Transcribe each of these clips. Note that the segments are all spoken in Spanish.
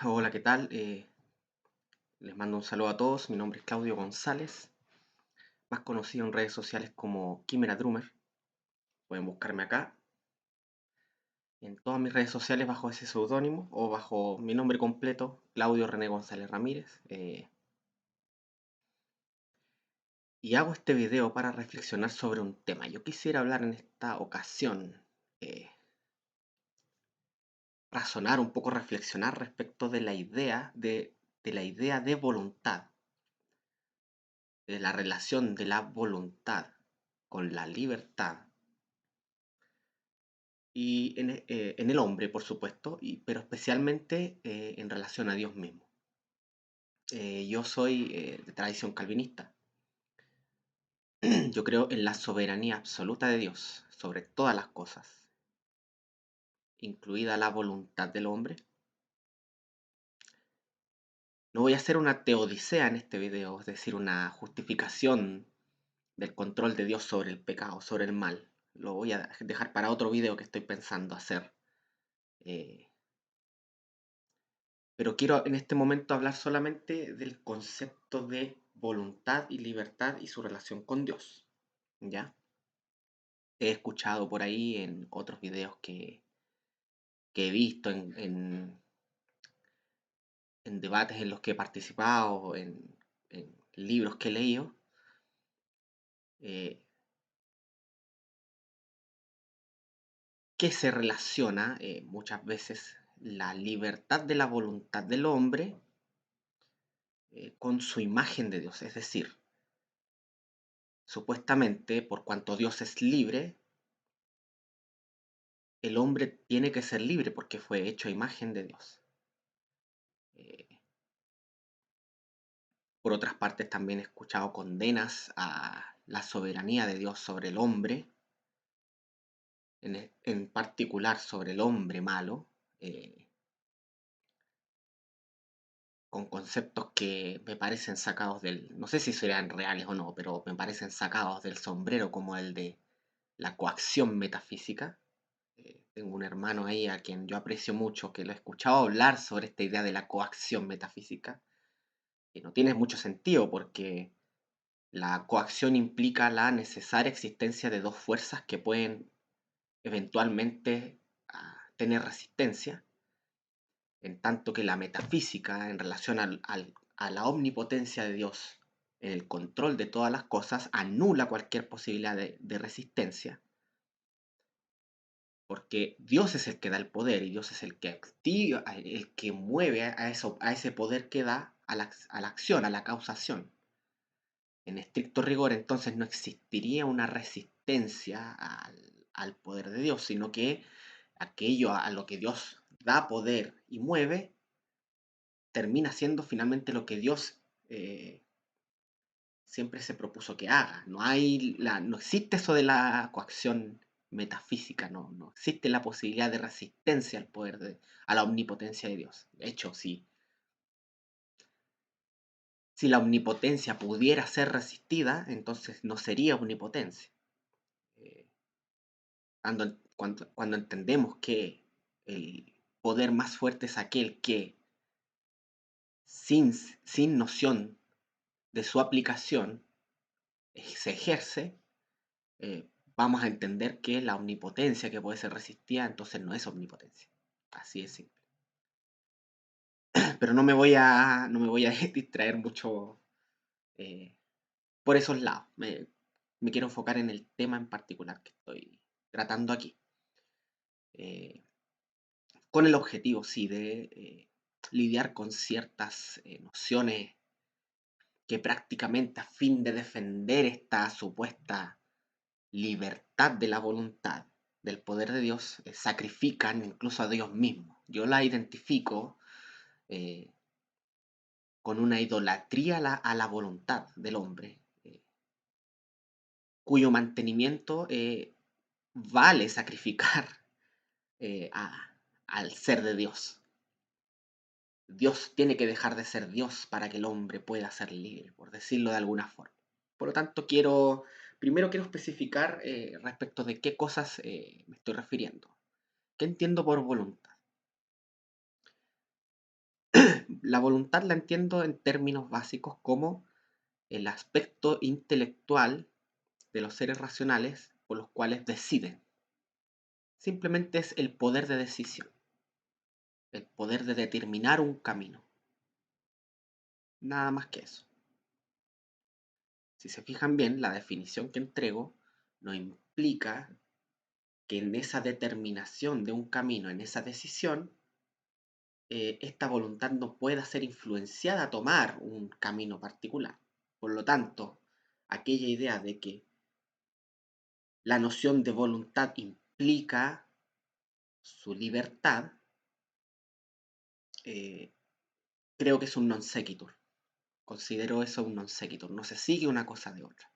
Hola, ¿qué tal? Les mando un saludo a todos. Mi nombre es Claudio González, más conocido en redes sociales como Kimera Drummer. Pueden buscarme acá en todas mis redes sociales bajo ese seudónimo o bajo mi nombre completo, Claudio René González Ramírez. Y hago este video para reflexionar sobre un tema. Yo quisiera hablar en esta ocasión, eh, razonar un poco, reflexionar respecto de la idea de voluntad, de la relación de la voluntad con la libertad y en el hombre, por supuesto, pero especialmente en relación a Dios mismo. Yo soy de tradición calvinista. Yo creo en la soberanía absoluta de Dios sobre todas las cosas, incluida la voluntad del hombre. No voy a hacer una teodicea en este video, es decir, una justificación del control de Dios sobre el pecado, sobre el mal. Lo voy a dejar para otro video que estoy pensando hacer. Eh, Pero quiero en este momento hablar solamente del concepto de voluntad y libertad y su relación con Dios. ¿Ya? He escuchado por ahí en otros videos que he visto, en debates en los que he participado, en libros que he leído, eh, que se relaciona muchas veces la libertad de la voluntad del hombre con su imagen de Dios. Es decir, supuestamente, por cuanto Dios es libre, el hombre tiene que ser libre porque fue hecho a imagen de Dios. Eh, por otras partes también he escuchado condenas a la soberanía de Dios sobre el hombre, en particular sobre el hombre malo, eh, con conceptos que me parecen sacados no sé si serán reales o no, pero me parecen sacados del sombrero, como el de la coacción metafísica. Tengo un hermano ahí a quien yo aprecio mucho, que lo he escuchado hablar sobre esta idea de la coacción metafísica, que no tiene mucho sentido porque la coacción implica la necesaria existencia de dos fuerzas que pueden eventualmente tener resistencia, en tanto que la metafísica, en relación a la omnipotencia de Dios en el control de todas las cosas, anula cualquier posibilidad de resistencia, porque Dios es el que da el poder y Dios es el que activa, el que mueve a ese poder que da a la acción, a la causación. En estricto rigor, entonces no existiría una resistencia al poder de Dios, sino que aquello a lo que Dios da poder y mueve, termina siendo finalmente lo que Dios siempre se propuso que haga. No existe eso de la coacción metafísica, no existe la posibilidad de resistencia al poder, a la omnipotencia de Dios. De hecho, si la omnipotencia pudiera ser resistida, entonces no sería omnipotencia. Eh, cuando entendemos que el poder más fuerte es aquel que, sin noción de su aplicación, se ejerce, vamos a entender que la omnipotencia que puede ser resistida, entonces no es omnipotencia. Así es simple. Pero no me voy a distraer mucho eh, por esos lados. Me quiero enfocar en el tema en particular que estoy tratando aquí. Eh, con el objetivo, sí, de lidiar con ciertas nociones que prácticamente a fin de defender esta supuesta libertad de la voluntad, del poder de Dios, sacrifican incluso a Dios mismo. Yo la identifico eh, con una idolatría a la voluntad del hombre, cuyo mantenimiento vale sacrificar eh, a- al ser de Dios. Dios tiene que dejar de ser Dios para que el hombre pueda ser libre, por decirlo de alguna forma. Por lo tanto, primero quiero especificar respecto de qué cosas me estoy refiriendo. ¿Qué entiendo por voluntad? La voluntad la entiendo en términos básicos como el aspecto intelectual de los seres racionales por los cuales deciden. Simplemente es el poder de decisión, el poder de determinar un camino. Nada más que eso. Si se fijan bien, la definición que entrego no implica que en esa determinación de un camino, en esa decisión, esta voluntad no pueda ser influenciada a tomar un camino particular. Por lo tanto, aquella idea de que la noción de voluntad implica su libertad, eh, creo que es un non sequitur. Considero eso un non sequitur. No se sigue una cosa de otra.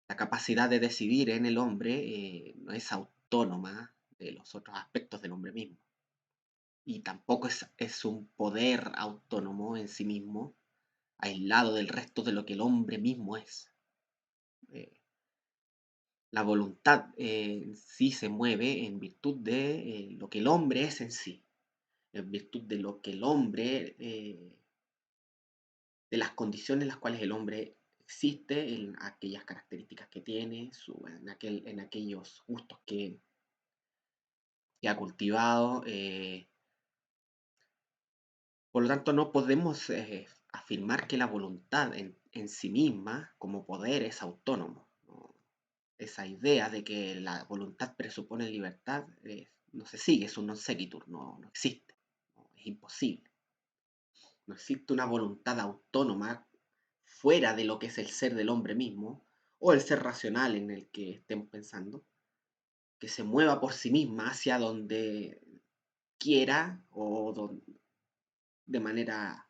La capacidad de decidir en el hombre no es autónoma de los otros aspectos del hombre mismo. Y tampoco es un poder autónomo en sí mismo, aislado del resto de lo que el hombre mismo es. Eh, la voluntad en sí se mueve en virtud de lo que el hombre es en sí, en virtud de lo que el hombre, de las condiciones en las cuales el hombre existe, en aquellas características que tiene, en aquellos gustos que ha cultivado. Por lo tanto, no podemos afirmar que la voluntad en sí misma, como poder, es autónomo, ¿no? Esa idea de que la voluntad presupone libertad no se sigue, es un non sequitur, no existe, no, es imposible. No existe una voluntad autónoma fuera de lo que es el ser del hombre mismo o el ser racional en el que estemos pensando, que se mueva por sí misma hacia donde quiera o de manera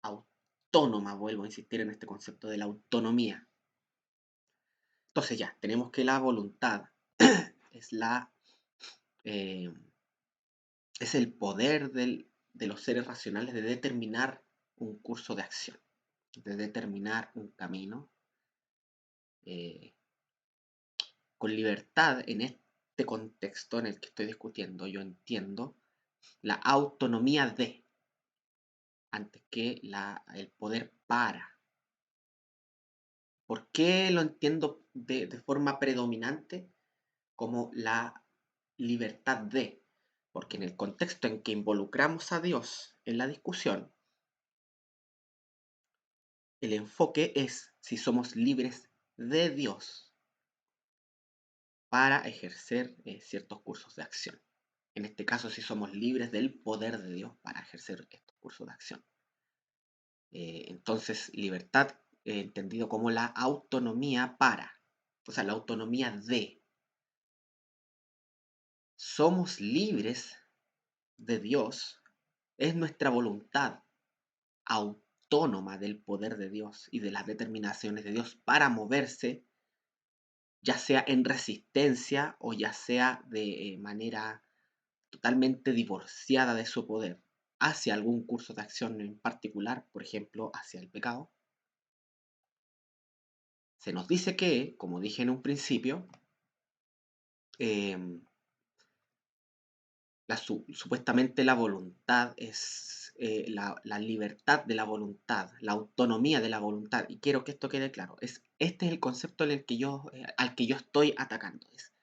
autónoma, vuelvo a insistir en este concepto de la autonomía. Entonces ya, tenemos que la voluntad es eh, es el poder de los seres racionales de determinar un curso de acción, de determinar un camino eh, con libertad. En este contexto en el que estoy discutiendo, yo entiendo la autonomía de, antes que el poder para. ¿Por qué lo entiendo de forma predominante como la libertad de? Porque en el contexto en que involucramos a Dios en la discusión, el enfoque es si somos libres de Dios para ejercer ciertos cursos de acción. En este caso, si somos libres del poder de Dios para ejercer estos cursos de acción. Entonces, libertad entendido como la autonomía para, o sea, la autonomía de. Somos libres de Dios, es nuestra voluntad autónoma del poder de Dios y de las determinaciones de Dios para moverse, ya sea en resistencia o ya sea de manera totalmente divorciada de su poder, hacia algún curso de acción en particular, por ejemplo, hacia el pecado. Se nos dice que, como dije en un principio, eh, supuestamente la voluntad es la libertad de la voluntad, la autonomía de la voluntad. Y quiero que esto quede claro. Este es el concepto en el que al que yo estoy atacando. Es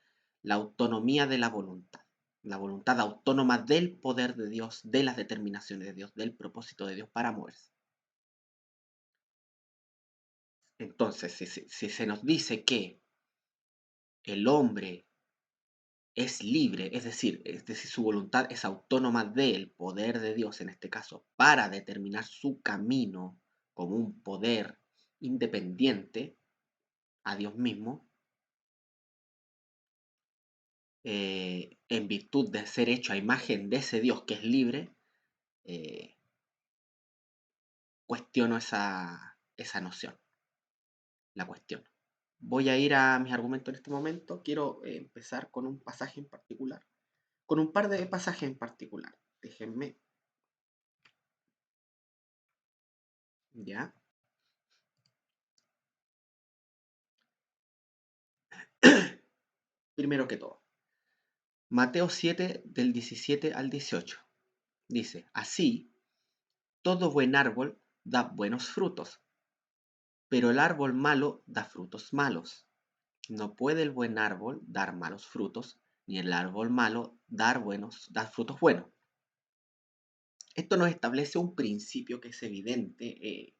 la autonomía de la voluntad autónoma del poder de Dios, de las determinaciones de Dios, del propósito de Dios para moverse. Entonces, si se nos dice que el hombre es libre, es decir, su voluntad es autónoma del poder de Dios, en este caso, para determinar su camino como un poder independiente a Dios mismo, en virtud de ser hecho a imagen de ese Dios que es libre, eh, cuestiono esa noción, la cuestiono. Voy a ir a mis argumentos en este momento. Quiero empezar con un pasaje en particular, con un par de pasajes en particular. Déjenme, ya. Primero que todo, Mateo 7 del 17 al 18. Dice, así, todo buen árbol da buenos frutos, pero el árbol malo da frutos malos. No puede el buen árbol dar malos frutos, ni el árbol malo dar frutos buenos. Esto nos establece un principio que es evidente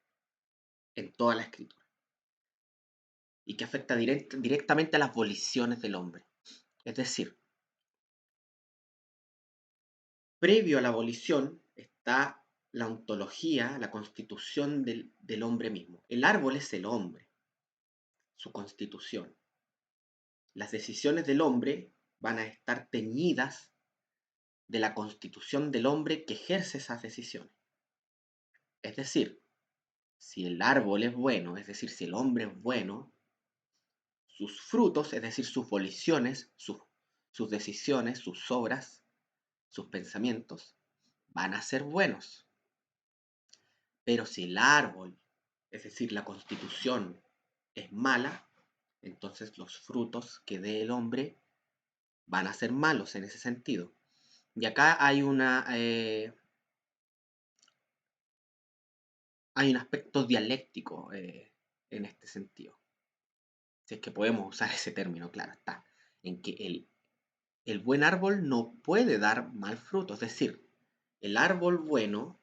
en toda la escritura y que afecta directamente a las voliciones del hombre. Es decir, previo a la abolición está la ontología, la constitución del hombre mismo. El árbol es el hombre, su constitución. Las decisiones del hombre van a estar teñidas de la constitución del hombre que ejerce esas decisiones. Es decir, si el árbol es bueno, es decir, si el hombre es bueno, sus frutos, es decir, sus voliciones, sus decisiones, sus obras, sus pensamientos, van a ser buenos. Pero si el árbol, es decir, la constitución, es mala, entonces los frutos que dé el hombre van a ser malos en ese sentido. Y acá hay un aspecto dialéctico en este sentido. Si es que podemos usar ese término, claro está. En que el buen árbol no puede dar mal fruto. Es decir, el árbol bueno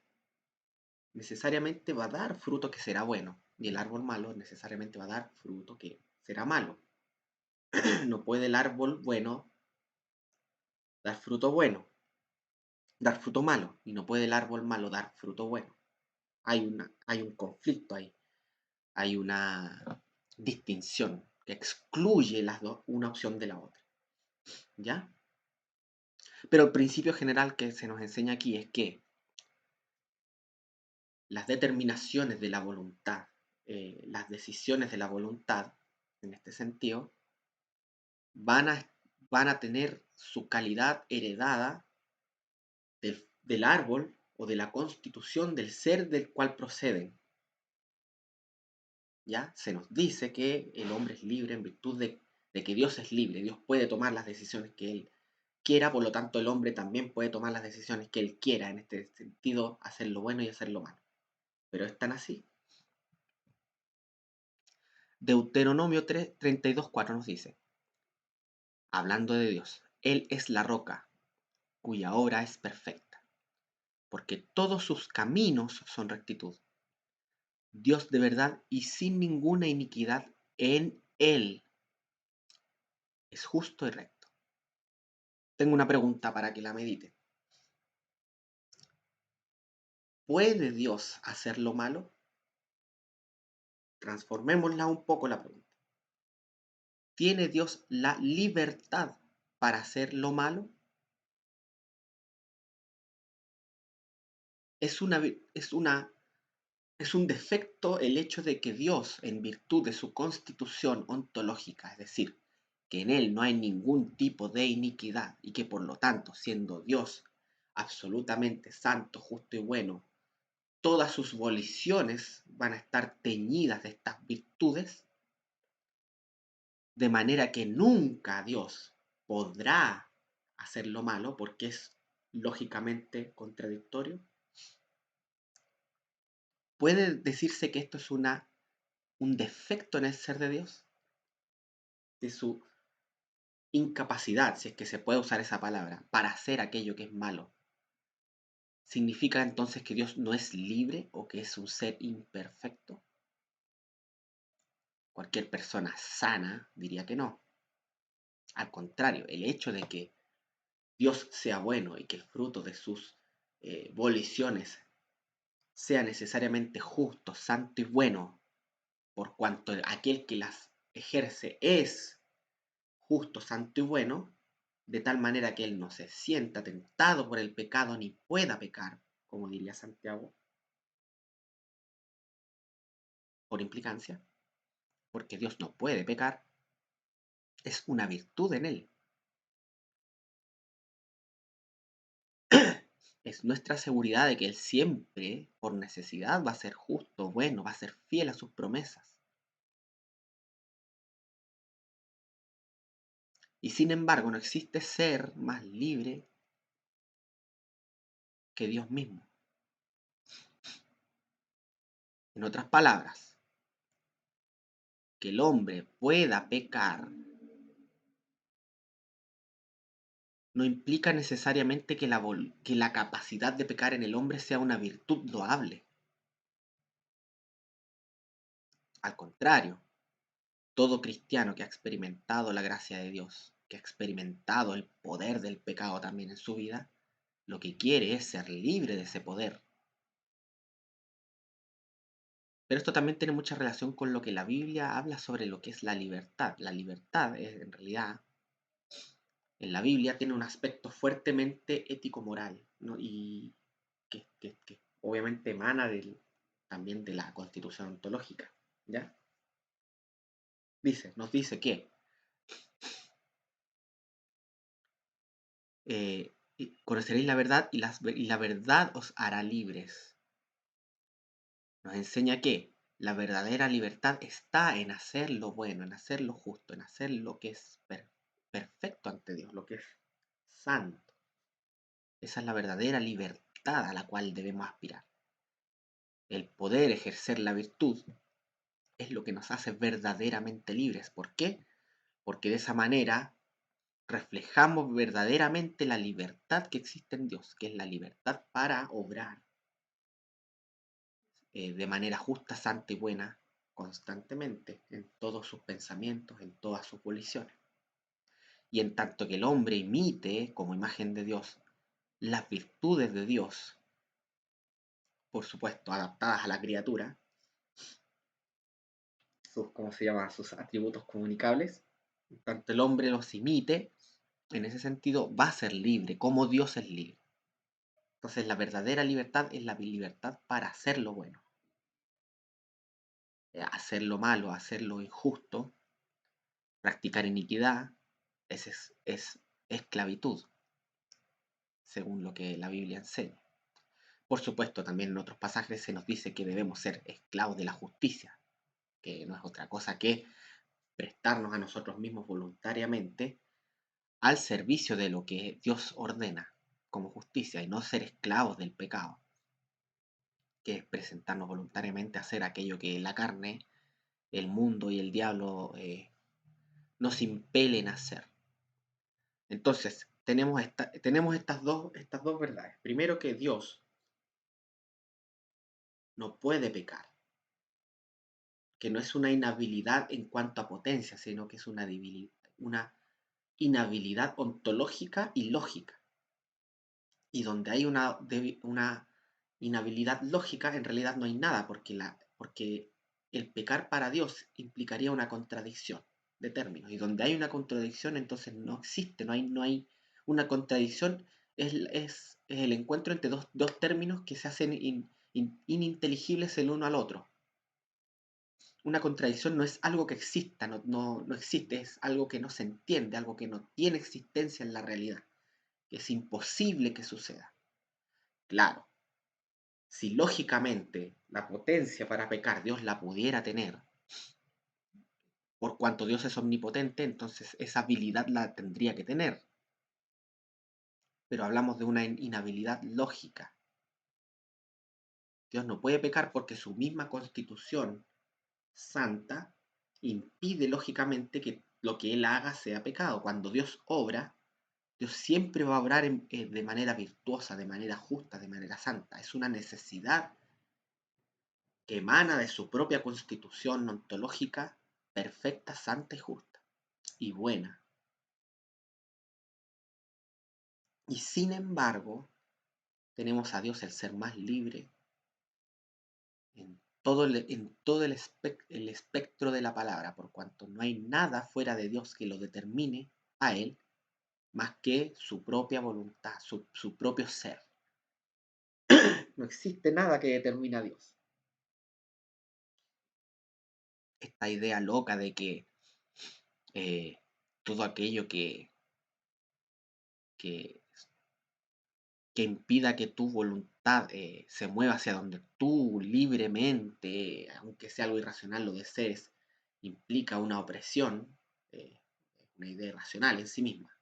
necesariamente va a dar fruto que será bueno. Y el árbol malo necesariamente va a dar fruto que será malo. No puede el árbol bueno dar fruto malo. Y no puede el árbol malo dar fruto bueno. Hay un conflicto ahí. Hay una distinción que excluye las dos, una opción de la otra. ¿Ya? Pero el principio general que se nos enseña aquí es que las determinaciones de la voluntad, las decisiones de la voluntad, en este sentido, van a, van a tener su calidad heredada del árbol o de la constitución del ser del cual proceden. ¿Ya? Se nos dice que el hombre es libre en virtud de que Dios es libre. Dios puede tomar las decisiones que Él quiera, por lo tanto el hombre también puede tomar las decisiones que Él quiera, en este sentido, hacer lo bueno y hacer lo malo. Pero es tan así. Deuteronomio 32:4 nos dice, hablando de Dios, Él es la roca, cuya obra es perfecta, porque todos sus caminos son rectitud. Dios de verdad y sin ninguna iniquidad en Él es justo y recto. Tengo una pregunta para que la medite. ¿Puede Dios hacer lo malo? Transformémosla un poco la pregunta. ¿Tiene Dios la libertad para hacer lo malo? Es una, es una Es un defecto el hecho de que Dios, en virtud de su constitución ontológica, es decir, que en Él no hay ningún tipo de iniquidad y que por lo tanto, siendo Dios absolutamente santo, justo y bueno, todas sus voliciones van a estar teñidas de estas virtudes, de manera que nunca Dios podrá hacer lo malo porque es lógicamente contradictorio. ¿Puede decirse que esto es un defecto en el ser de Dios? De su incapacidad, si es que se puede usar esa palabra, para hacer aquello que es malo. ¿Significa entonces que Dios no es libre o que es un ser imperfecto? Cualquier persona sana diría que no. Al contrario, el hecho de que Dios sea bueno y que el fruto de sus voliciones sea necesariamente justo, santo y bueno, por cuanto aquel que las ejerce es justo, santo y bueno, de tal manera que él no se sienta tentado por el pecado ni pueda pecar, como diría Santiago, por implicancia, porque Dios no puede pecar, es una virtud en él. Es nuestra seguridad de que él siempre, por necesidad, va a ser justo, bueno, va a ser fiel a sus promesas. Y sin embargo, no existe ser más libre que Dios mismo. En otras palabras, que el hombre pueda pecar no implica necesariamente que la capacidad de pecar en el hombre sea una virtud loable. Al contrario, todo cristiano que ha experimentado la gracia de Dios, que ha experimentado el poder del pecado también en su vida, lo que quiere es ser libre de ese poder. Pero esto también tiene mucha relación con lo que la Biblia habla sobre lo que es la libertad. La libertad es, en realidad, en la Biblia tiene un aspecto fuertemente ético-moral, ¿no? Y que obviamente emana también de la constitución ontológica, ¿ya? Nos dice que conoceréis la verdad y la verdad os hará libres. Nos enseña que la verdadera libertad está en hacer lo bueno, en hacer lo justo, en hacer lo que es perfecto ante Dios, lo que es santo. Esa es la verdadera libertad a la cual debemos aspirar. El poder ejercer la virtud es lo que nos hace verdaderamente libres. ¿Por qué? Porque de esa manera reflejamos verdaderamente la libertad que existe en Dios, que es la libertad para obrar de manera justa, santa y buena constantemente en todos sus pensamientos, en todas sus voliciones. Y en tanto que el hombre imite como imagen de Dios las virtudes de Dios, por supuesto adaptadas a la criatura, ¿cómo se llama? Sus atributos comunicables, en tanto el hombre los imite, en ese sentido va a ser libre, como Dios es libre. Entonces la verdadera libertad es la libertad para hacer lo bueno, hacer lo malo, hacer lo injusto, practicar iniquidad, es esclavitud, según lo que la Biblia enseña. Por supuesto, también en otros pasajes se nos dice que debemos ser esclavos de la justicia, que no es otra cosa que prestarnos a nosotros mismos voluntariamente al servicio de lo que Dios ordena como justicia y no ser esclavos del pecado, que es presentarnos voluntariamente a hacer aquello que la carne, el mundo y el diablo nos impelen a hacer. Entonces, tenemos estas dos verdades. Primero, que Dios no puede pecar, que no es una inhabilidad en cuanto a potencia, sino que es una inhabilidad ontológica y lógica. Y donde hay una inhabilidad lógica, en realidad no hay nada, porque el pecar para Dios implicaría una contradicción de términos. Y donde hay una contradicción, entonces no existe, no hay una contradicción, es el encuentro entre dos términos que se hacen ininteligibles el uno al otro. Una contradicción no es algo que exista, no existe, es algo que no se entiende, algo que no tiene existencia en la realidad, que es imposible que suceda. Claro, si lógicamente la potencia para pecar Dios la pudiera tener, por cuanto Dios es omnipotente, entonces esa habilidad la tendría que tener. Pero hablamos de una inhabilidad lógica. Dios no puede pecar porque su misma constitución santa impide lógicamente que lo que Él haga sea pecado. Cuando Dios obra, Dios siempre va a obrar de manera virtuosa, de manera justa, de manera santa. Es una necesidad que emana de su propia constitución ontológica perfecta, santa y justa, y buena. Y sin embargo, tenemos a Dios, el ser más libre, en todo el espectro de la palabra, por cuanto no hay nada fuera de Dios que lo determine a Él, más que su propia voluntad, su propio ser. No existe nada que determine a Dios. Esta idea loca de que todo aquello que que impida que tu voluntad se mueva hacia donde tú libremente, aunque sea algo irracional, lo desees, implica una opresión, una idea irracional en sí misma.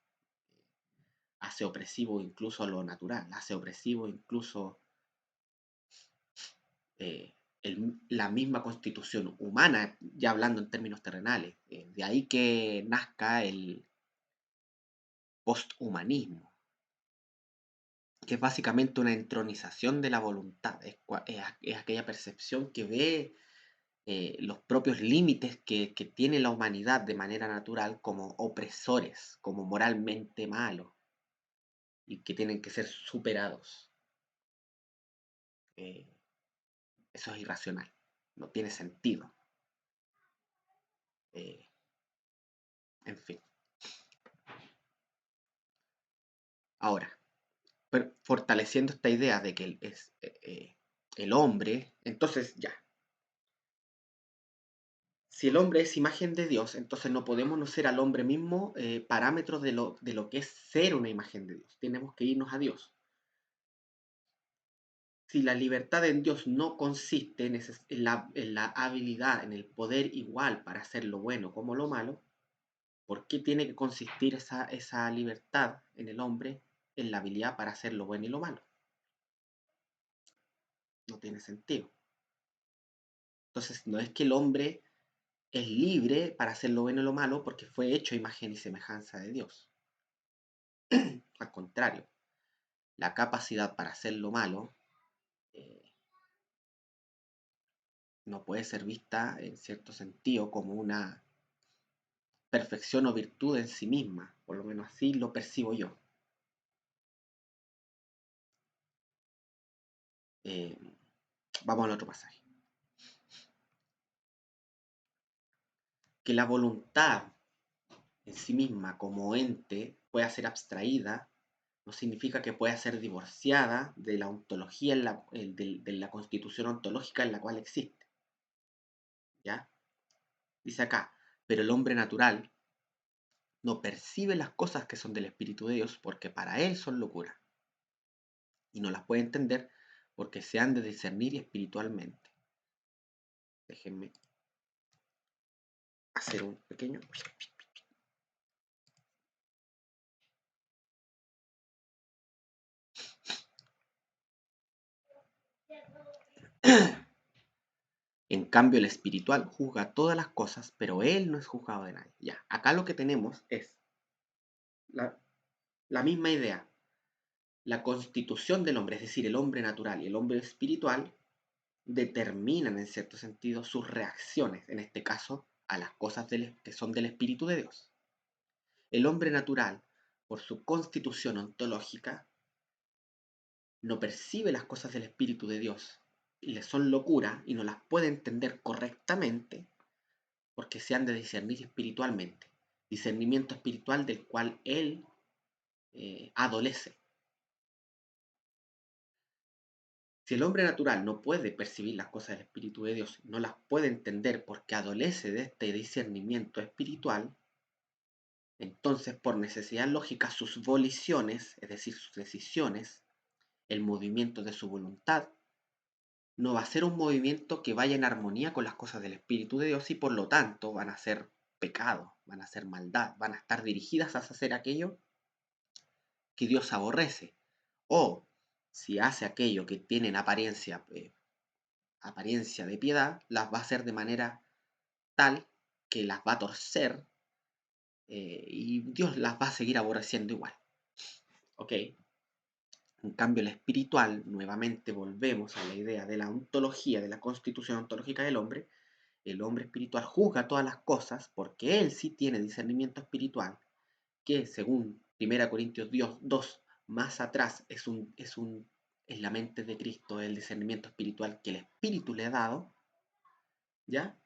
hace opresivo incluso lo natural, hace opresivo incluso la misma constitución humana, ya hablando en términos terrenales. De ahí que nazca el posthumanismo, que es básicamente una entronización de la voluntad, es aquella percepción que ve los propios límites que tiene la humanidad de manera natural como opresores, como moralmente malos, y que tienen que ser superados. Eh, Eso es irracional, no tiene sentido. Eh, en fin. Ahora, fortaleciendo esta idea de que el hombre, entonces ya, si el hombre es imagen de Dios, entonces no podemos no ser al hombre mismo parámetros de lo que es ser una imagen de Dios. Tenemos que irnos a Dios. Si la libertad en Dios no consiste en la habilidad, en el poder igual para hacer lo bueno como lo malo, ¿por qué tiene que consistir esa libertad en el hombre en la habilidad para hacer lo bueno y lo malo? No tiene sentido. Entonces, no es que el hombre es libre para hacer lo bueno y lo malo porque fue hecho a imagen y semejanza de Dios. Al contrario, la capacidad para hacer lo malo eh, no puede ser vista en cierto sentido como una perfección o virtud en sí misma, por lo menos así lo percibo yo. Eh, Vamos al otro pasaje. Que la voluntad en sí misma como ente pueda ser abstraída no significa que pueda ser divorciada de la ontología, de la constitución ontológica en la cual existe. ¿Ya? Dice acá, pero el hombre natural no percibe las cosas que son del Espíritu de Dios porque para él son locura y no las puede entender porque se han de discernir espiritualmente. Déjenme hacer un pequeño... En cambio, el espiritual juzga todas las cosas, pero él no es juzgado de nadie. Ya, acá lo que tenemos es la, la misma idea. La constitución del hombre, es decir, el hombre natural y el hombre espiritual, determinan en cierto sentido sus reacciones, en este caso, a las cosas que son del Espíritu de Dios. El hombre natural, por su constitución ontológica, no percibe las cosas del Espíritu de Dios y le son locura y no las puede entender correctamente porque se han de discernir espiritualmente. Discernimiento espiritual del cual él adolece. Si el hombre natural no puede percibir las cosas del Espíritu de Dios, no las puede entender porque adolece de este discernimiento espiritual, entonces por necesidad lógica sus voliciones, es decir, sus decisiones, el movimiento de su voluntad, no va a ser un movimiento que vaya en armonía con las cosas del Espíritu de Dios y por lo tanto van a ser pecado, van a ser maldad, van a estar dirigidas a hacer aquello que Dios aborrece. O si hace aquello que tiene en apariencia de piedad, las va a hacer de manera tal que las va a torcer y Dios las va a seguir aborreciendo igual. ¿Ok? En cambio, el espiritual, nuevamente volvemos a la idea de la ontología, de la constitución ontológica del hombre. El hombre espiritual juzga todas las cosas porque él sí tiene discernimiento espiritual, que según 1 Corintios 2, más atrás es la mente de Cristo, el discernimiento espiritual que el Espíritu le ha dado, ¿ya?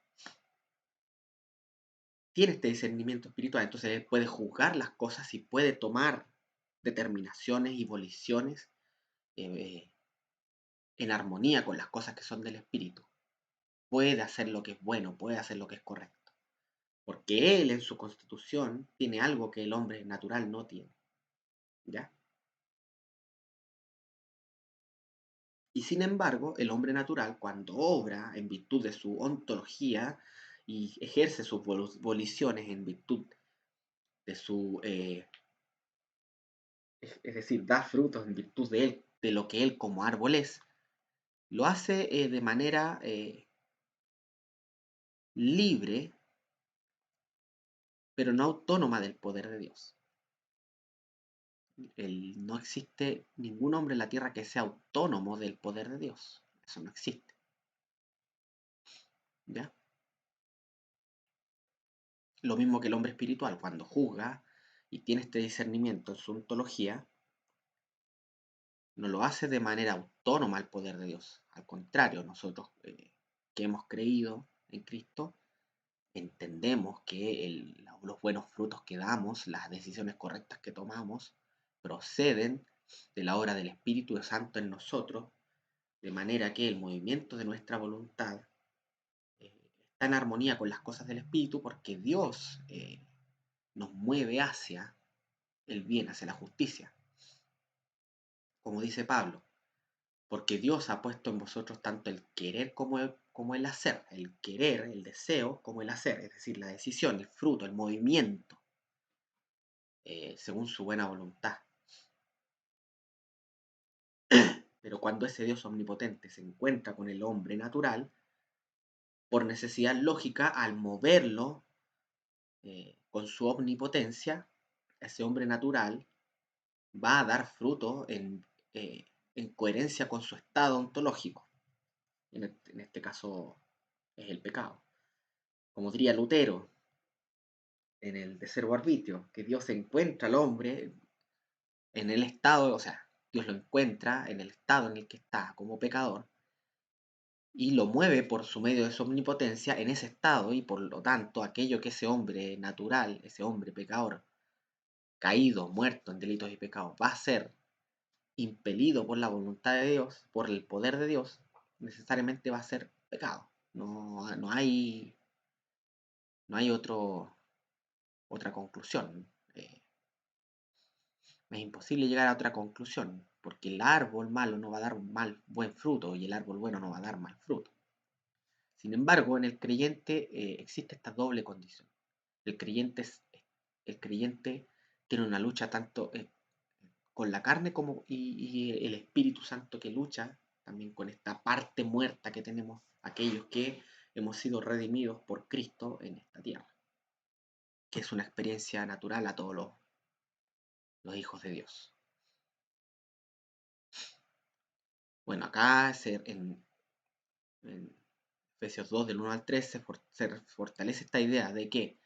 Tiene este discernimiento espiritual, entonces él puede juzgar las cosas y puede tomar determinaciones y voliciones eh, en armonía con las cosas que son del Espíritu. Puede hacer lo que es bueno, puede hacer lo que es correcto, porque él en su constitución tiene algo que el hombre natural no tiene, ¿ya? Y sin embargo, el hombre natural, cuando obra en virtud de su ontología y ejerce sus voliciones en virtud de su es decir, da frutos en virtud de él, de lo que él como árbol es, lo hace de manera libre, pero no autónoma del poder de Dios. No existe ningún hombre en la tierra que sea autónomo del poder de Dios. Eso no existe. ¿Ya? Lo mismo que el hombre espiritual, cuando juzga y tiene este discernimiento en su ontología, no lo hace de manera autónoma al poder de Dios. Al contrario, nosotros que hemos creído en Cristo, entendemos que los buenos frutos que damos, las decisiones correctas que tomamos, proceden de la obra del Espíritu Santo en nosotros, de manera que el movimiento de nuestra voluntad está en armonía con las cosas del Espíritu, porque Dios nos mueve hacia el bien, hacia la justicia. Como dice Pablo, porque Dios ha puesto en vosotros tanto el querer como el hacer, el querer, el deseo, como el hacer, es decir, la decisión, el fruto, el movimiento, según su buena voluntad. Pero cuando ese Dios omnipotente se encuentra con el hombre natural, por necesidad lógica, al moverlo con su omnipotencia, ese hombre natural va a dar fruto en coherencia con su estado ontológico. En este caso es el pecado. Como diría Lutero en el De Servo Arbitrio, que Dios encuentra al hombre en el estado, o sea, Dios lo encuentra en el estado en el que está como pecador y lo mueve por su medio de su omnipotencia en ese estado, y por lo tanto aquello que ese hombre natural, ese hombre pecador, caído, muerto en delitos y pecados, va a ser impelido por la voluntad de Dios, por el poder de Dios, necesariamente va a ser pecado. No hay otra conclusión. Es imposible llegar a otra conclusión, porque el árbol malo no va a dar buen fruto y el árbol bueno no va a dar mal fruto. Sin embargo, en el creyente existe esta doble condición. El creyente, el creyente tiene una lucha tanto con la carne y el Espíritu Santo, que lucha también con esta parte muerta que tenemos aquellos que hemos sido redimidos por Cristo en esta tierra, que es una experiencia natural a todos los hijos de Dios. Bueno, acá en Efesios 2, del 1 al 3, se fortalece esta idea de que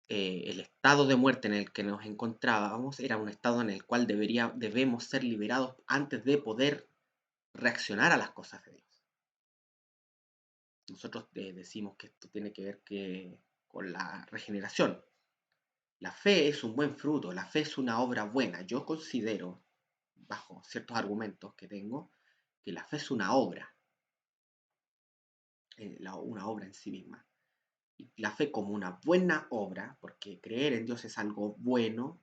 el estado de muerte en el que nos encontrábamos era un estado en el cual debemos ser liberados antes de poder reaccionar a las cosas de Dios. Nosotros decimos que esto tiene que ver con la regeneración. La fe es un buen fruto, la fe es una obra buena. Yo considero, bajo ciertos argumentos que tengo, que la fe es una obra en sí misma. Y la fe como una buena obra, porque creer en Dios es algo bueno,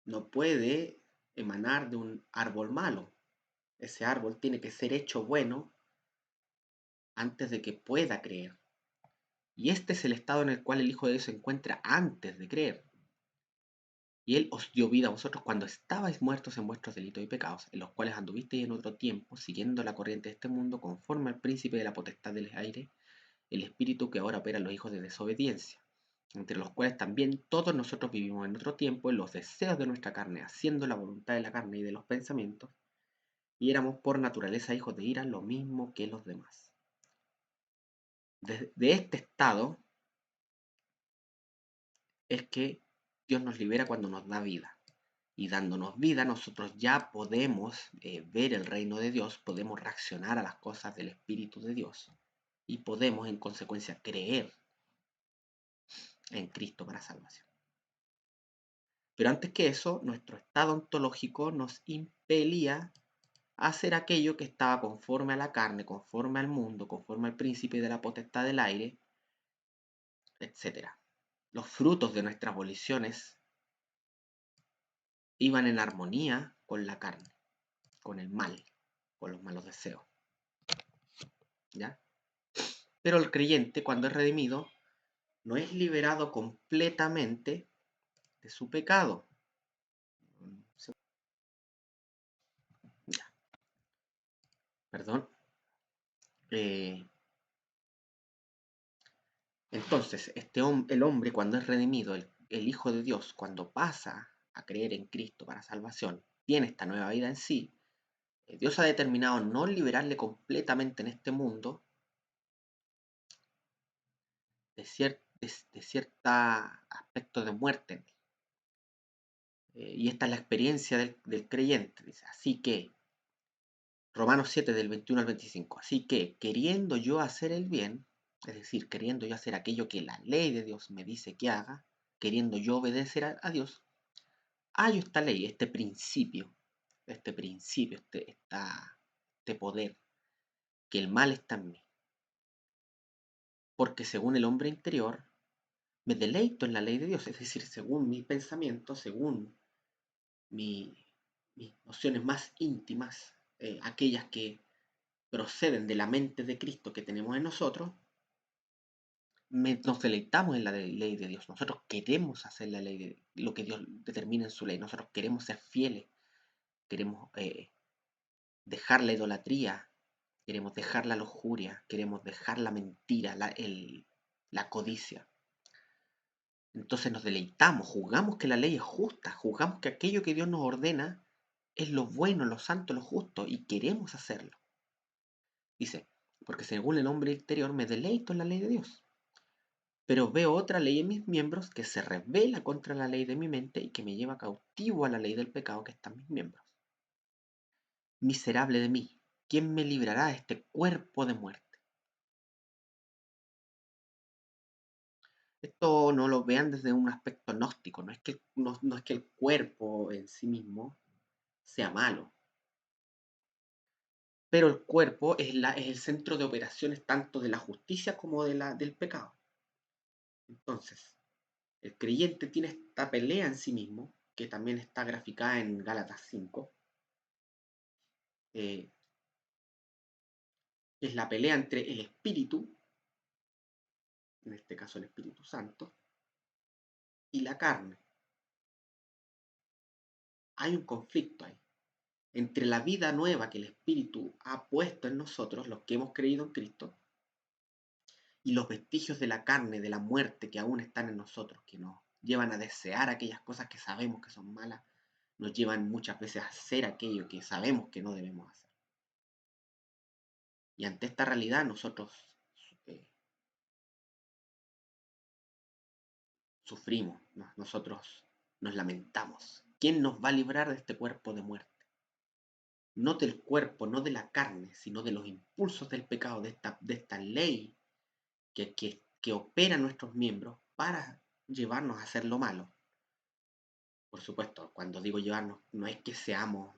no puede emanar de un árbol malo. Ese árbol tiene que ser hecho bueno antes de que pueda creer. Y este es el estado en el cual el Hijo de Dios se encuentra antes de creer. Y Él os dio vida a vosotros cuando estabais muertos en vuestros delitos y pecados, en los cuales anduvisteis en otro tiempo, siguiendo la corriente de este mundo, conforme al príncipe de la potestad del aire, el espíritu que ahora opera en los hijos de desobediencia, entre los cuales también todos nosotros vivimos en otro tiempo en los deseos de nuestra carne, haciendo la voluntad de la carne y de los pensamientos, y éramos por naturaleza hijos de ira, lo mismo que los demás. De este estado es que Dios nos libera cuando nos da vida. Y dándonos vida, nosotros ya podemos ver el reino de Dios, podemos reaccionar a las cosas del Espíritu de Dios y podemos en consecuencia creer en Cristo para salvación. Pero antes que eso, nuestro estado ontológico nos impelía a hacer aquello que estaba conforme a la carne, conforme al mundo, conforme al príncipe de la potestad del aire, etc. Los frutos de nuestras voliciones iban en armonía con la carne, con el mal, con los malos deseos. ¿Ya? Pero el creyente, cuando es redimido, no es liberado completamente de su pecado. Perdón. Eh, entonces, el hombre cuando es redimido, el Hijo de Dios, cuando pasa a creer en Cristo para salvación, tiene esta nueva vida en sí. Dios ha determinado no liberarle completamente en este mundo de cierta aspecto de muerte. Y esta es la experiencia del creyente. Dice, así que, Romanos 7 del 21 al 25, así que queriendo yo hacer el bien, es decir, queriendo yo hacer aquello que la ley de Dios me dice que haga, queriendo yo obedecer a Dios, hay esta ley, este poder, que el mal está en mí. Porque según el hombre interior, me deleito en la ley de Dios, es decir, según mis pensamientos, según mi, mis nociones más íntimas, aquellas que proceden de la mente de Cristo que tenemos en nosotros, nos deleitamos en la ley de Dios. Nosotros queremos hacer la ley de lo que Dios determina en su ley. Nosotros queremos ser fieles, queremos dejar la idolatría, queremos dejar la lujuria, queremos dejar la mentira, la codicia. Entonces nos deleitamos, juzgamos que la ley es justa, juzgamos que aquello que Dios nos ordena es lo bueno, lo santo, lo justo, y queremos hacerlo. Dice, porque según el hombre interior me deleito en la ley de Dios, pero veo otra ley en mis miembros que se rebela contra la ley de mi mente y que me lleva cautivo a la ley del pecado que está en mis miembros. Miserable de mí, ¿quién me librará de este cuerpo de muerte? Esto no lo vean desde un aspecto gnóstico, no es que el cuerpo en sí mismo sea malo, pero el cuerpo es el centro de operaciones tanto de la justicia como del pecado. Entonces, el creyente tiene esta pelea en sí mismo, que también está graficada en Gálatas 5, eh, es la pelea entre el espíritu, en este caso el Espíritu Santo, y la carne. Hay un conflicto ahí entre la vida nueva que el Espíritu ha puesto en nosotros, los que hemos creído en Cristo, y los vestigios de la carne, de la muerte que aún están en nosotros, que nos llevan a desear aquellas cosas que sabemos que son malas, nos llevan muchas veces a hacer aquello que sabemos que no debemos hacer. Y ante esta realidad nosotros eh, sufrimos, nosotros nos lamentamos. ¿Quién nos va a librar de este cuerpo de muerte? No del cuerpo, no de la carne, sino de los impulsos del pecado, de esta ley que opera en nuestros miembros para llevarnos a hacer lo malo. Por supuesto, cuando digo llevarnos, no es que seamos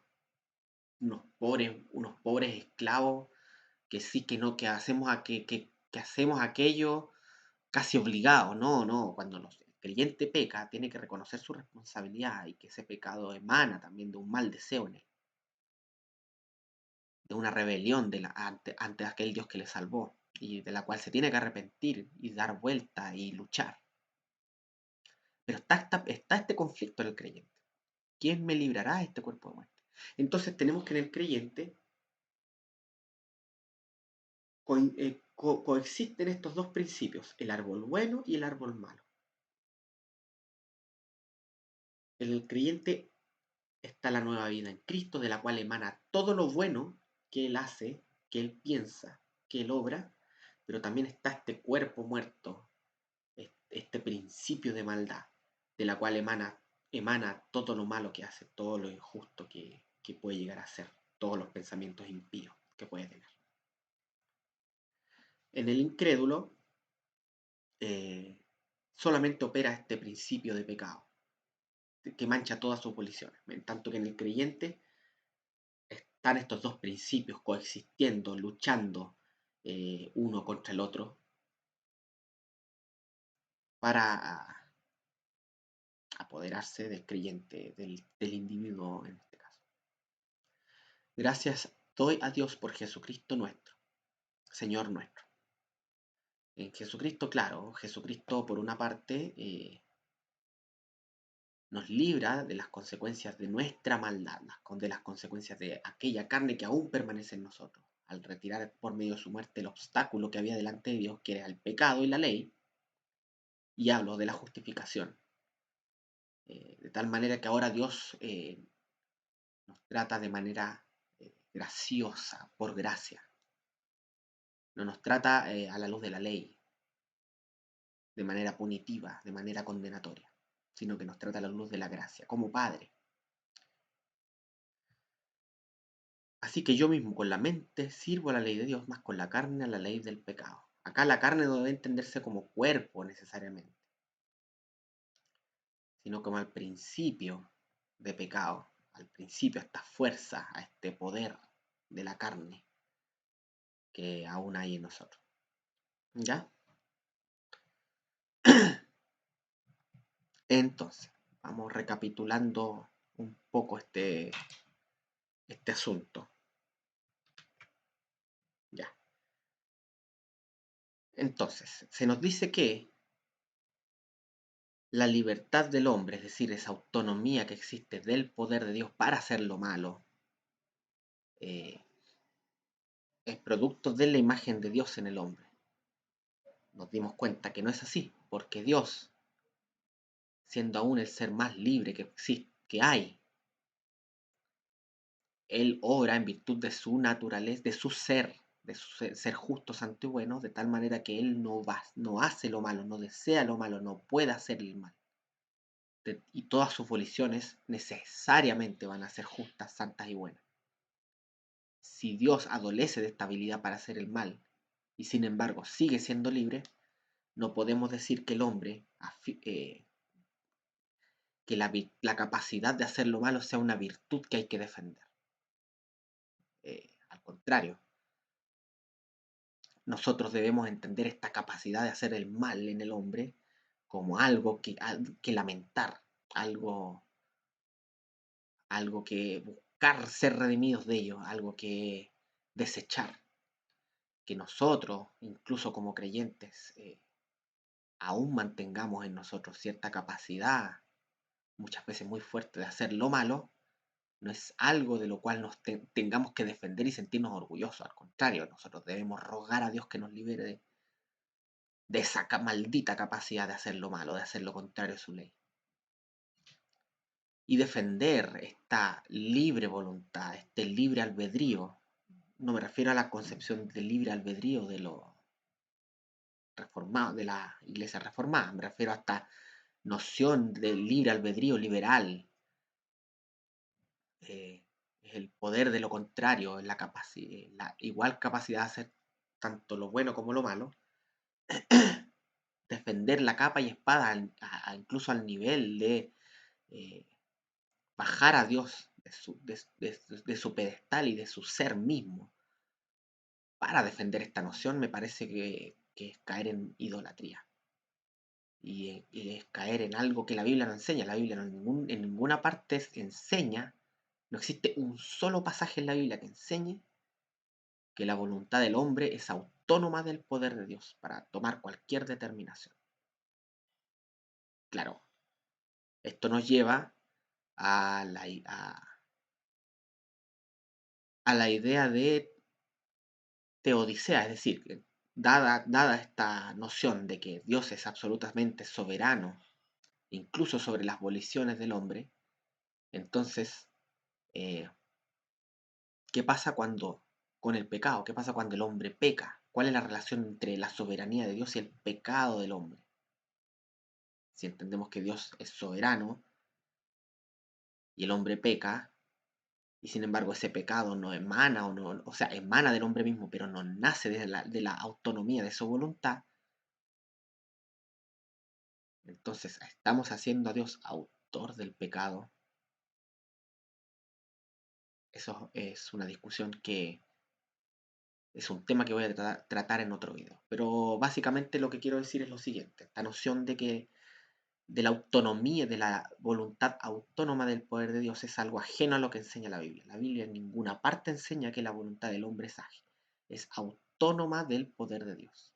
unos pobres esclavos que sí, que no, que hacemos aquello casi obligado. No, no, cuando el creyente peca, tiene que reconocer su responsabilidad y que ese pecado emana también de un mal deseo en él, de una rebelión ante aquel Dios que le salvó y de la cual se tiene que arrepentir y dar vuelta y luchar. Pero está este conflicto en el creyente. ¿Quién me librará de este cuerpo de muerte? Entonces tenemos que en el creyente coexisten estos dos principios, el árbol bueno y el árbol malo. En el creyente está la nueva vida en Cristo, de la cual emana todo lo bueno que Él hace, que Él piensa, que Él obra, pero también está este cuerpo muerto, este principio de maldad, de la cual emana todo lo malo que hace, todo lo injusto que puede llegar a ser, todos los pensamientos impíos que puede tener. En el incrédulo solamente opera este principio de pecado, que mancha todas sus voliciones, en tanto que en el creyente están estos dos principios coexistiendo, luchando uno contra el otro para apoderarse del creyente, del individuo en este caso. Gracias doy a Dios por Jesucristo nuestro, Señor nuestro. En Jesucristo, claro, Jesucristo por una parte nos libra de las consecuencias de nuestra maldad, de las consecuencias de aquella carne que aún permanece en nosotros, al retirar por medio de su muerte el obstáculo que había delante de Dios, que era el pecado y la ley, y hablo de la justificación. De tal manera que ahora Dios nos trata de manera graciosa, por gracia. No nos trata a la luz de la ley, de manera punitiva, de manera condenatoria, sino que nos trata a la luz de la gracia, como Padre. Así que yo mismo con la mente sirvo a la ley de Dios, más con la carne a la ley del pecado. Acá la carne no debe entenderse como cuerpo necesariamente, sino como al principio de pecado, al principio a esta fuerza, a este poder de la carne que aún hay en nosotros. ¿Ya? Entonces, vamos recapitulando un poco este asunto. Ya. Entonces, se nos dice que la libertad del hombre, es decir, esa autonomía que existe del poder de Dios para hacer lo malo, eh, es producto de la imagen de Dios en el hombre. Nos dimos cuenta que no es así, porque Dios, siendo aún el ser más libre que existe, que hay, Él obra en virtud de su naturaleza, de su ser justo, santo y bueno, de tal manera que Él no hace lo malo, no desea lo malo, no puede hacer el mal. Y todas sus voliciones necesariamente van a ser justas, santas y buenas. Si Dios adolece de esta habilidad para hacer el mal y sin embargo sigue siendo libre, no podemos decir que el hombre, que la capacidad de hacer lo malo sea una virtud que hay que defender. Al contrario, nosotros debemos entender esta capacidad de hacer el mal en el hombre como algo que lamentar, algo, algo que buscar ser redimidos de ello, algo que desechar. Que nosotros, incluso como creyentes, aún mantengamos en nosotros cierta capacidad, muchas veces muy fuerte, de hacer lo malo, no es algo de lo cual tengamos que defender y sentirnos orgullosos. Al contrario, nosotros debemos rogar a Dios que nos libere de esa maldita capacidad de hacer lo malo, de hacer lo contrario a su ley. Y defender esta libre voluntad, este libre albedrío. No me refiero a la concepción de libre albedrío de los reformados, de la iglesia reformada, me refiero a esta noción de libre albedrío liberal, es el poder de lo contrario, la igual capacidad de hacer tanto lo bueno como lo malo, defender la capa y espada incluso al nivel de eh, bajar a Dios de su pedestal y de su ser mismo para defender esta noción, me parece que es caer en idolatría. Y es caer en algo que la Biblia no enseña. La Biblia en ninguna parte enseña, no existe un solo pasaje en la Biblia que enseñe que la voluntad del hombre es autónoma del poder de Dios para tomar cualquier determinación. Claro, esto nos lleva a la idea de teodicea, es decir, que dada esta noción de que Dios es absolutamente soberano, incluso sobre las voliciones del hombre, entonces, ¿qué pasa con el pecado? ¿Qué pasa cuando el hombre peca? ¿Cuál es la relación entre la soberanía de Dios y el pecado del hombre? Si entendemos que Dios es soberano y el hombre peca, y sin embargo ese pecado no emana, o sea, emana del hombre mismo, pero no nace de la autonomía de su voluntad, entonces estamos haciendo a Dios autor del pecado. Eso es una discusión que es un tema que voy a tratar en otro video. Pero básicamente lo que quiero decir es lo siguiente, esta noción de la autonomía, de la voluntad autónoma del poder de Dios es algo ajeno a lo que enseña la Biblia. La Biblia en ninguna parte enseña que la voluntad del hombre es autónoma del poder de Dios.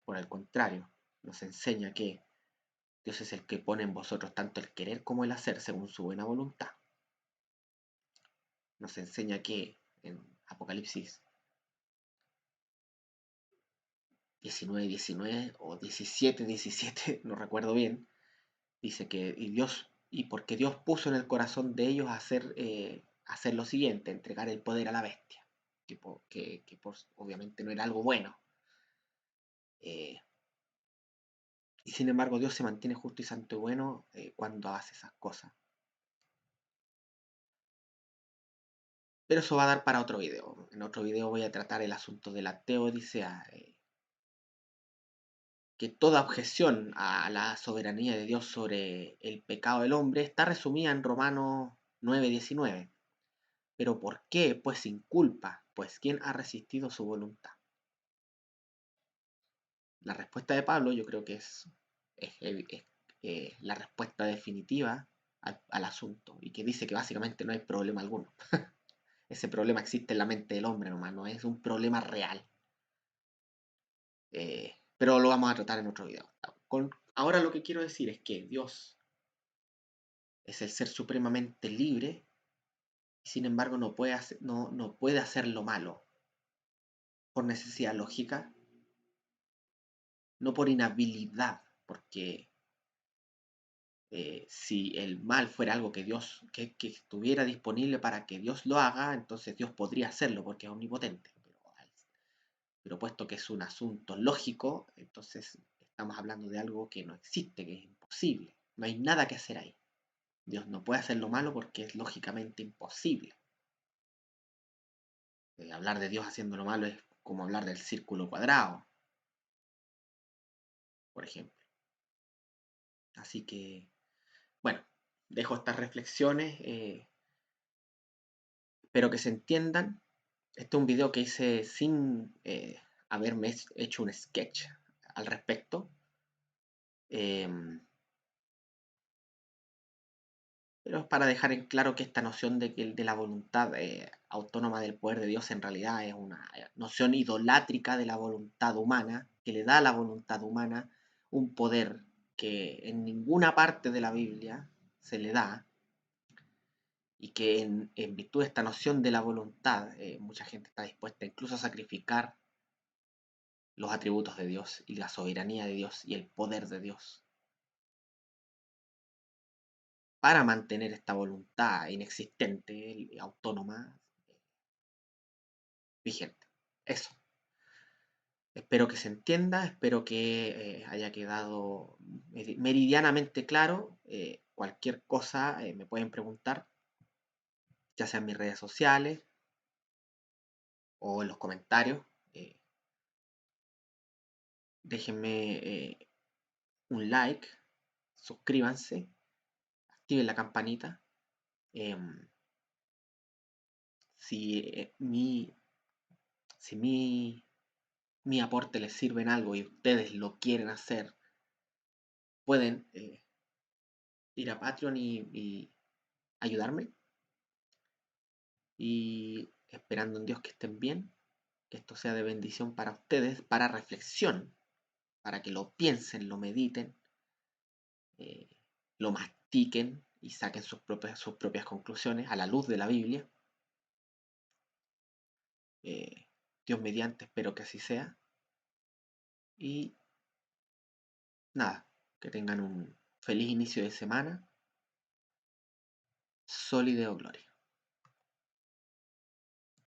Por el contrario, nos enseña que Dios es el que pone en vosotros tanto el querer como el hacer según su buena voluntad. Nos enseña que en Apocalipsis 19:19 o 17:17, no recuerdo bien, dice que y porque Dios puso en el corazón de ellos hacer lo siguiente, entregar el poder a la bestia, obviamente no era algo bueno. Y sin embargo Dios se mantiene justo y santo y bueno cuando hace esas cosas. Pero eso va a dar para otro video. En otro video voy a tratar el asunto de la teodicea, que toda objeción a la soberanía de Dios sobre el pecado del hombre está resumida en Romanos 9:19. ¿Pero por qué? Pues sin culpa, pues ¿quién ha resistido su voluntad? La respuesta de Pablo yo creo que es la respuesta definitiva al asunto y que dice que básicamente no hay problema alguno. Ese problema existe en la mente del hombre nomás, no es un problema real. Pero lo vamos a tratar en otro video. Ahora lo que quiero decir es que Dios es el ser supremamente libre y sin embargo no puede hacer lo malo por necesidad lógica, no por inhabilidad, porque si el mal fuera algo que estuviera disponible para que Dios lo haga, entonces Dios podría hacerlo porque es omnipotente. Pero puesto que es un asunto lógico, entonces estamos hablando de algo que no existe, que es imposible. No hay nada que hacer ahí. Dios no puede hacer lo malo porque es lógicamente imposible. Hablar de Dios haciendo lo malo es como hablar del círculo cuadrado, por ejemplo. Así que, bueno, dejo estas reflexiones. Espero que se entiendan. Este es un video que hice sin haberme hecho un sketch al respecto. Pero es para dejar en claro que esta noción de la voluntad autónoma del poder de Dios en realidad es una noción idolátrica de la voluntad humana, que le da a la voluntad humana un poder que en ninguna parte de la Biblia se le da, y que en virtud de esta noción de la voluntad, mucha gente está dispuesta incluso a sacrificar los atributos de Dios y la soberanía de Dios y el poder de Dios para mantener esta voluntad inexistente, autónoma, vigente. Eso. Espero que se entienda, espero que haya quedado meridianamente claro. Cualquier cosa me pueden preguntar, ya sea en mis redes sociales o en los comentarios. Déjenme un like, suscríbanse, activen la campanita. Em, si si mi aporte les sirve en algo y ustedes lo quieren hacer, pueden ir a Patreon y ayudarme. Y esperando en Dios que estén bien, que esto sea de bendición para ustedes, para reflexión, para que lo piensen, lo mediten, eh, lo mastiquen y saquen sus propias conclusiones a la luz de la Biblia. Dios mediante, espero que así sea. Y nada, que tengan un feliz inicio de semana. Solideo Gloria.